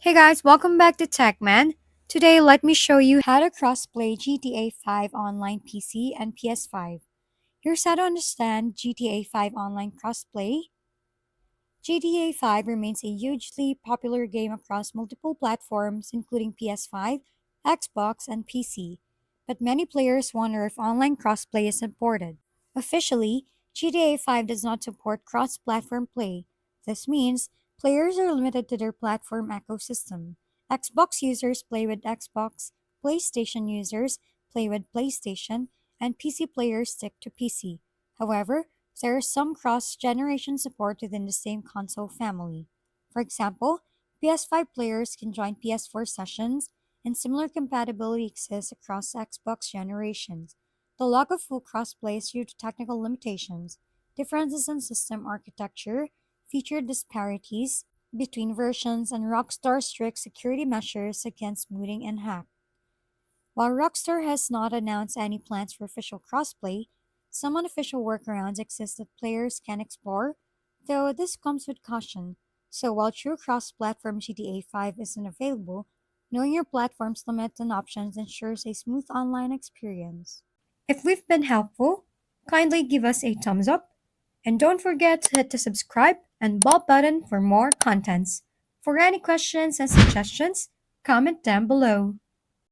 Hey guys, welcome back to TechMan. Today, let me show you how to crossplay GTA 5 online PC and PS5. Here's how to understand GTA 5 online crossplay. GTA 5 remains a hugely popular game across multiple platforms, including PS5, Xbox, and PC. But many players wonder if online crossplay is supported. Officially, GTA 5 does not support cross platform play. This means players are limited to their platform ecosystem. Xbox users play with Xbox, PlayStation users play with PlayStation, and PC players stick to PC. However, there is some cross generation support within the same console family. For example, PS5 players can join PS4 sessions, and similar compatibility exists across Xbox generations. The lack of full crossplay is due to technical limitations, differences in system architecture, feature disparities between versions, and Rockstar's strict security measures against booting and hack. While Rockstar has not announced any plans for official crossplay, some unofficial workarounds exist that players can explore, though this comes with caution. So while true cross-platform GTA 5 isn't available, knowing your platform's limits and options ensures a smooth online experience. If we've been helpful, kindly give us a thumbs up, and don't forget to hit the subscribe and bell button for more contents. For any questions and suggestions, comment down below.